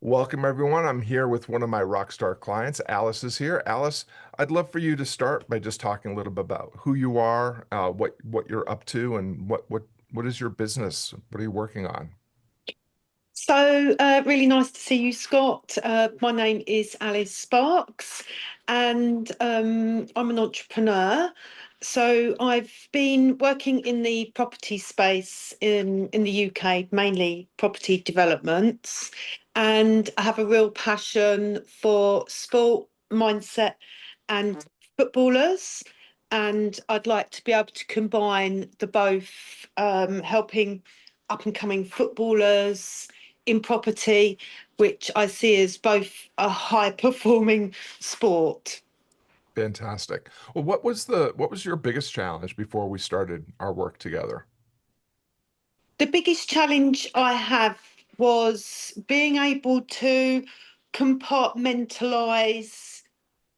Welcome, everyone. I'm here with one of my rock star clients. Alice is here. Alice, I'd love for you to start by just talking a little bit about who you are, what you're up to, and what is your business? What are you working on? Really nice to see you, Scott. My name is Alice Sparks, and I'm an entrepreneur. So, I've been working in the property space in the UK, mainly property developments, and I have a real passion for sport, mindset, and footballers. And I'd like to be able to combine the both, helping up and coming footballers in property, which I see as both a high performing sport. Fantastic. Well, what was your biggest challenge before we started our work together? The biggest challenge I have was being able to compartmentalize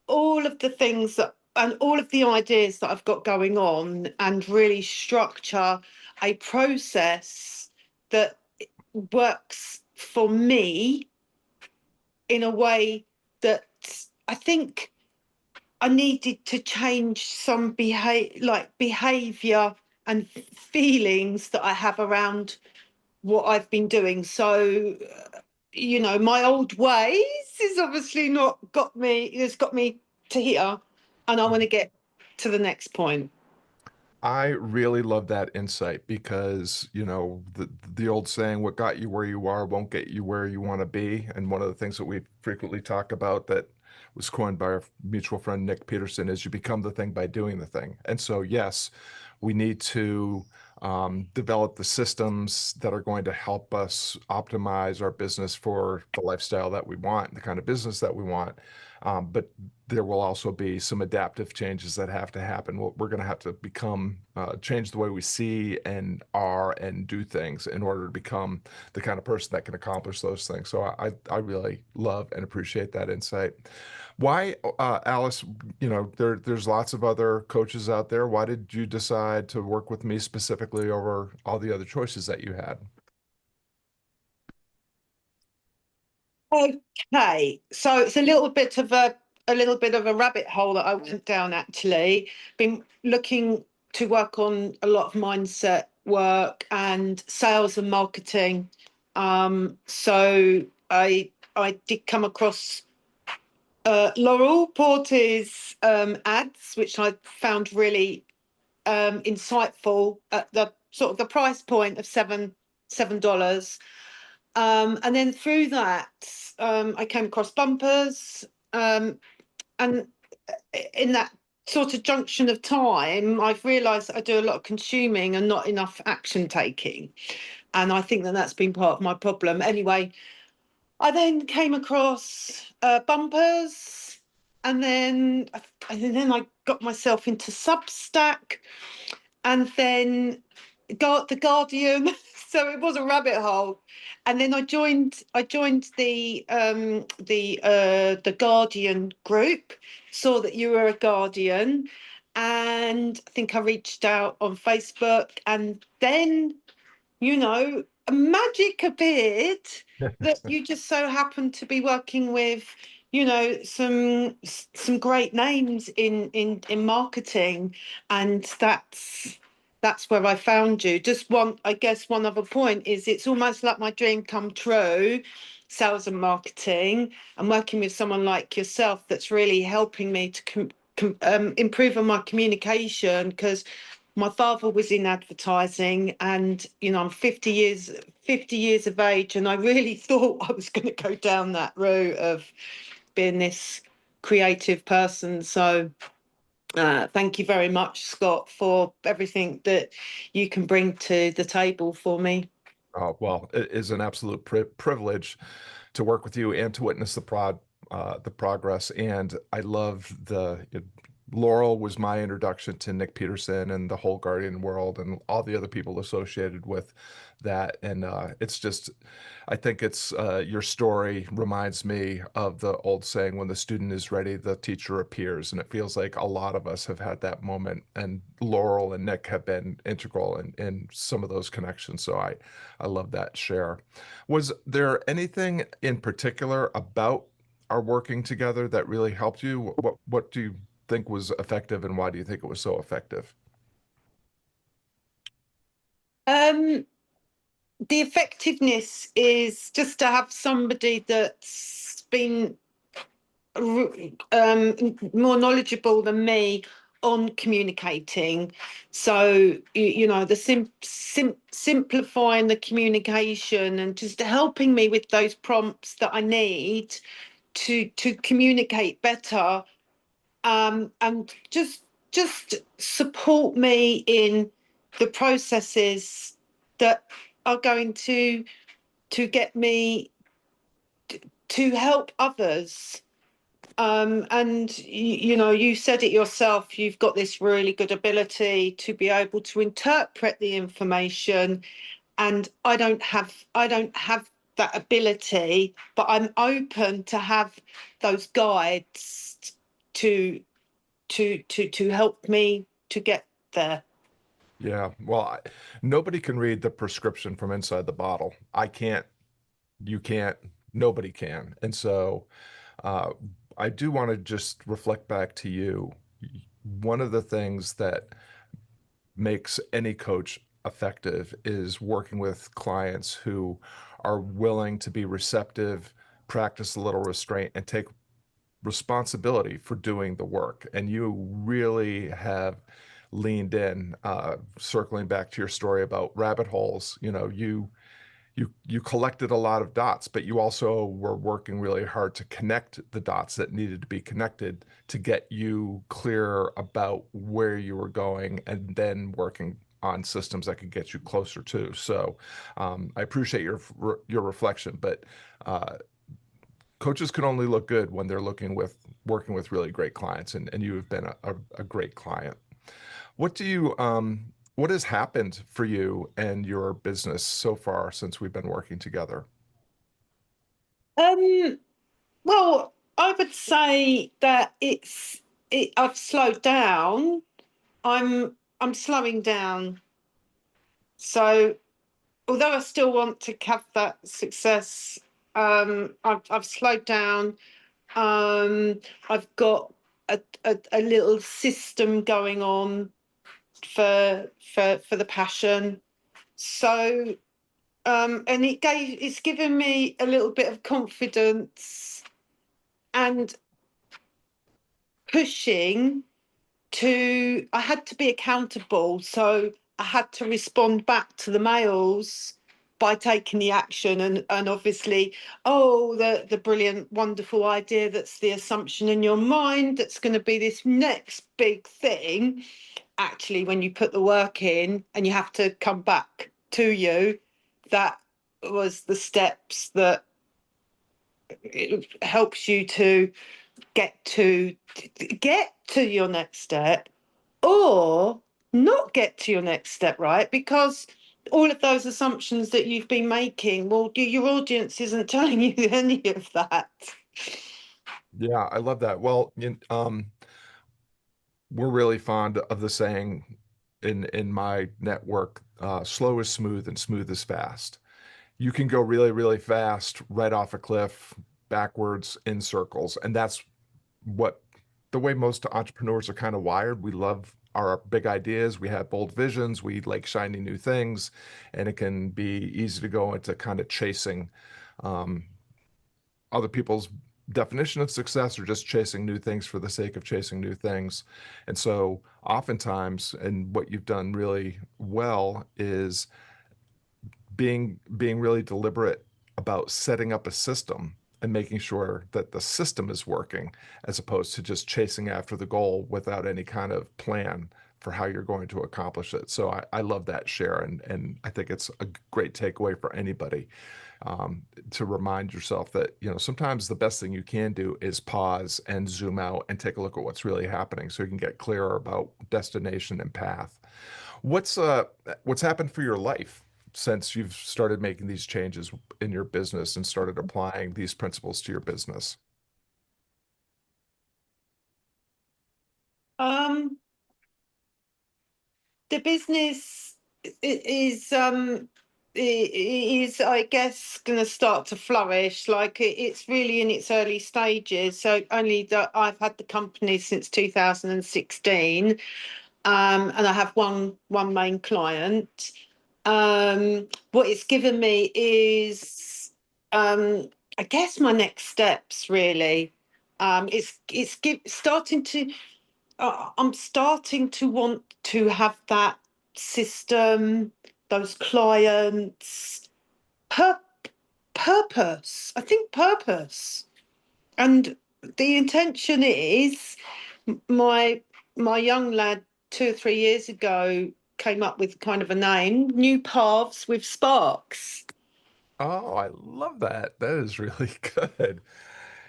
all of the things that and all of the ideas that I've got going on and really structure a process that works for me in a way that I think I needed to change some behavior and feelings that I have around what I've been doing. My old ways is obviously not got me, it's got me to here, and I want to get to the next point. I really love that insight because, the old saying, what got you where you are won't get you where you want to be. And one of the things that we frequently talk about that was coined by our mutual friend Nick Peterson is you become the thing by doing the thing. And so, yes, we need to develop the systems that are going to help us optimize our business for the lifestyle that we want, the kind of business that we want. But there will also be some adaptive changes that have to happen. We're going to have to change the way we see and are and do things in order to become the kind of person that can accomplish those things. So I really love and appreciate that insight. Why, Alice, there's lots of other coaches out there. Why did you decide to work with me specifically over all the other choices that you had? Okay, so it's a little bit of a rabbit hole that I went down actually. Been looking to work on a lot of mindset work and sales and marketing. So I did come across Laurel Porter's ads, which I found really insightful at the sort of the price point of $7. And then through that, I came across bumpers. And in that sort of junction of time, I've realised that I do a lot of consuming and not enough action taking. And I think that that's been part of my problem. Anyway, I then came across bumpers, and then I got myself into Substack, and then got the Guardian. So it was a rabbit hole. And then I joined the Guardian group, saw that you were a Guardian, and I think I reached out on Facebook, and then magic appeared that you just so happened to be working with some great names in marketing, and that's where I found you. Just one, I guess, one other point is it's almost like my dream come true, sales and marketing, and working with someone like yourself that's really helping me to improve on my communication, because my father was in advertising, and I'm 50 years of age, and I really thought I was going to go down that route of being this creative person. So thank you very much, Scott, for everything that you can bring to the table for me. Well, it is an absolute privilege to work with you and to witness the progress. And I love Laurel was my introduction to Nick Peterson and the whole Guardian world and all the other people associated with that. And it's just, I think it's your story reminds me of the old saying, when the student is ready, the teacher appears. And it feels like a lot of us have had that moment. And Laurel and Nick have been integral in some of those connections. So I love that share. Was there anything in particular about our working together that really helped you? What do you think was effective, and why do you think it was so effective? Um, the effectiveness is just to have somebody that's been more knowledgeable than me on communicating. So you know, the simplifying the communication and just helping me with those prompts that I need to communicate better, and just support me in the processes that are going to get me to help others. And you know, you said it yourself, you've got this really good ability to be able to interpret the information, and I don't have that ability, but I'm open to have those guides to to help me to get there. Yeah, well, nobody can read the prescription from inside the bottle. I can't, you can't, nobody can. And so uh, I do want to just reflect back to you. One of the things that makes any coach effective is working with clients who are willing to be receptive, practice a little restraint, and take responsibility for doing the work. And you really have leaned in, circling back to your story about rabbit holes. You know, you collected a lot of dots, but you also were working really hard to connect the dots that needed to be connected to get you clear about where you were going, and then working on systems that could get you closer to. So I appreciate your reflection, but uh, coaches can only look good when they're looking with working with really great clients, and you have been a great client. What has happened for you and your business so far since we've been working together? Um, well, I would say that I've slowed down. I'm slowing down. So although I still want to have that success, I've slowed down. Um, I've got a little system going on for the passion. So and it's given me a little bit of confidence and pushing to. I had to be accountable, so I had to respond back to the mails by taking the action, and obviously, oh, the brilliant wonderful idea, that's the assumption in your mind that's going to be this next big thing. Actually, when you put the work in and you have to come back to you, that was the steps that it helps you to get to get to your next step, or not get to your next step, right? Because all of those assumptions that you've been making, well, your audience isn't telling you any of that. Yeah, I love that. Well, we're really fond of the saying in my network, slow is smooth and smooth is fast. You can go really, really fast right off a cliff, backwards in circles. And that's what the way most entrepreneurs are kind of wired. We love our big ideas. We have bold visions. We like shiny new things. And it can be easy to go into kind of chasing um, other people's definition of success, or just chasing new things for the sake of chasing new things. And so oftentimes, and what you've done really well is being really deliberate about setting up a system and making sure that the system is working, as opposed to just chasing after the goal without any kind of plan for how you're going to accomplish it. So I love that share, and I think it's a great takeaway for anybody, to remind yourself that, sometimes the best thing you can do is pause and zoom out and take a look at what's really happening so you can get clearer about destination and path. What's uh what's happened for your life since you've started making these changes in your business and started applying these principles to your business? Um, the business is I guess going to start to flourish. Like it's really in its early stages. So only that I've had the company since 2016, and I have one main client. What it's given me is, I guess, my next steps really. Starting to. I'm starting to want to have that system, those clients, pur- purpose. I think purpose, and the intention is my my young lad 2 or 3 years ago came up with kind of a name, New Paths with Sparks. Oh, I love that. That is really good.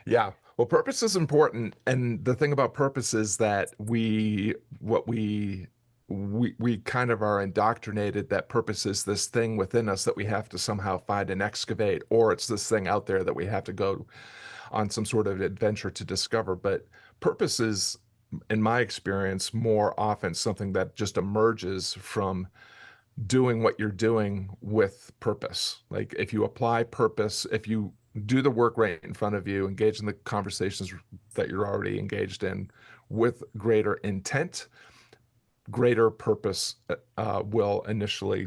Yeah. Well, purpose is important. And the thing about purpose is that what we kind of are indoctrinated that purpose is this thing within us that we have to somehow find and excavate, or it's this thing out there that we have to go on some sort of adventure to discover. But purpose is, in my experience, more often something that just emerges from doing what you're doing with purpose. Like if you apply purpose, if you do the work right in front of you, engage in the conversations that you're already engaged in with greater intent, greater purpose will initially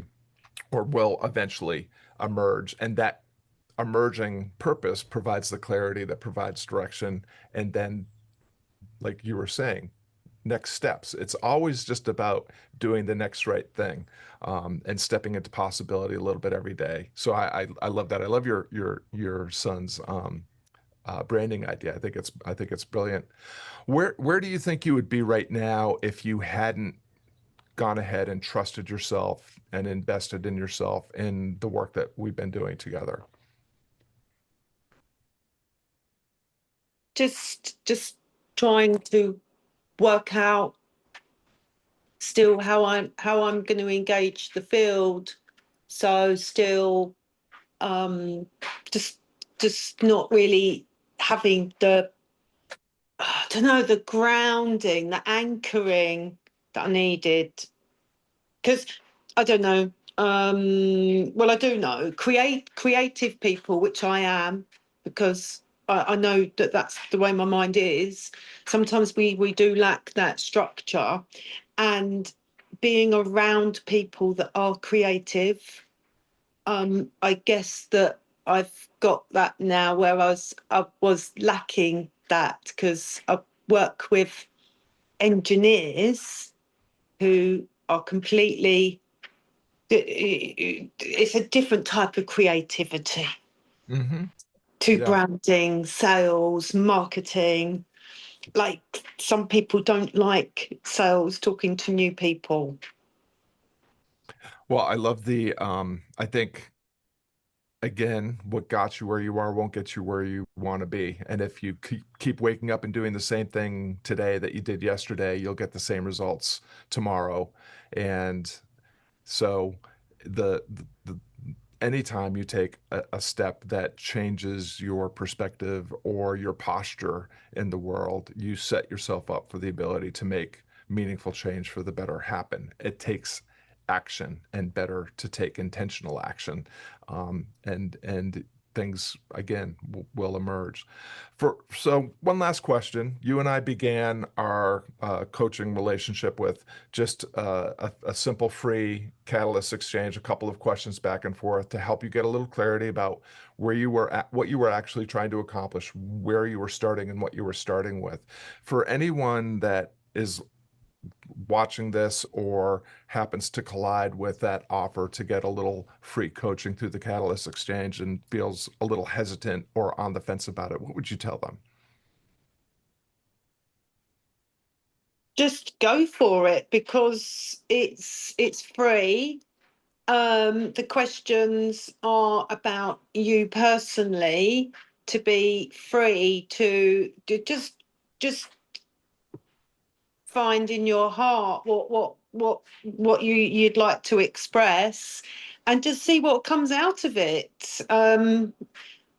or will eventually emerge. And that emerging purpose provides the clarity that provides direction. And then, like you were saying, next steps. It's always just about doing the next right thing, and stepping into possibility a little bit every day. So I love that. I love your son's branding idea. I think it's brilliant. Where do you think you would be right now if you hadn't gone ahead and trusted yourself and invested in yourself in the work that we've been doing together? Just trying to work out still how I'm going to engage the field. So still, um, just just not really having the, I don't know, the grounding, the anchoring that I needed. Because I don't know. Well, I do know creative people, which I am, because I know that that's the way my mind is. Sometimes we do lack that structure, and being around people that are creative, I guess that I've got that now, whereas I was lacking that because I work with engineers who are completely, it's a different type of creativity Mm-hmm. to Yeah. branding, sales, marketing. Like some people don't like sales, talking to new people. Well, I love I think, again, what got you where you are won't get you where you want to be. And if you keep waking up and doing the same thing today that you did yesterday, you'll get the same results tomorrow. And so the anytime you take a step that changes your perspective or your posture in the world, you set yourself up for the ability to make meaningful change for the better happen. It takes action, and better to take intentional action, and things again will emerge. So one last question. You and I began our coaching relationship with just a simple free catalyst exchange, a couple of questions back and forth to help you get a little clarity about where you were at, what you were actually trying to accomplish, where you were starting, and what you were starting with. For anyone that is watching this or happens to collide with that offer to get a little free coaching through the Catalyst Exchange and feels a little hesitant or on the fence about it, what would you tell them? just go for it because it's free. The questions are about you personally, to be free to just find in your heart what you'd like to express, and just see what comes out of it. And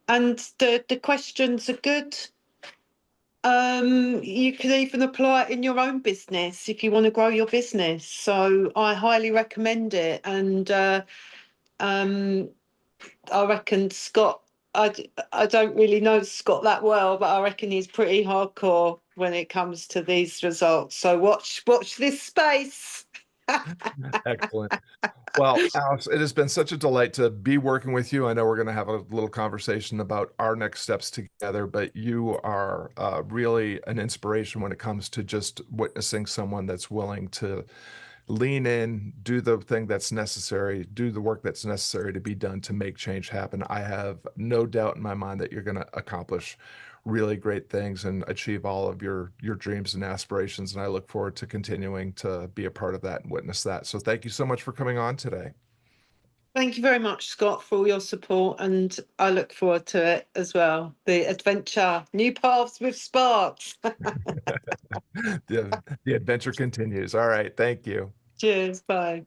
the questions are good. You can even apply it in your own business if you want to grow your business. So I highly recommend it. And um, I reckon Scott, I don't really know Scott that well, but I reckon he's pretty hardcore when it comes to these results. So watch this space. Excellent. Well, Alice, it has been such a delight to be working with you. I know we're going to have a little conversation about our next steps together, but you are really an inspiration when it comes to just witnessing someone that's willing to lean in, do the thing that's necessary, do the work that's necessary to be done to make change happen. I have no doubt in my mind that you're going to accomplish really great things and achieve all of your dreams and aspirations. And I look forward to continuing to be a part of that and witness that. So thank you so much for coming on today. Thank you very much, Scott, for all your support, and I look forward to it as well. The adventure, new paths with sparks. The adventure continues. All right. Thank you. Cheers. Bye.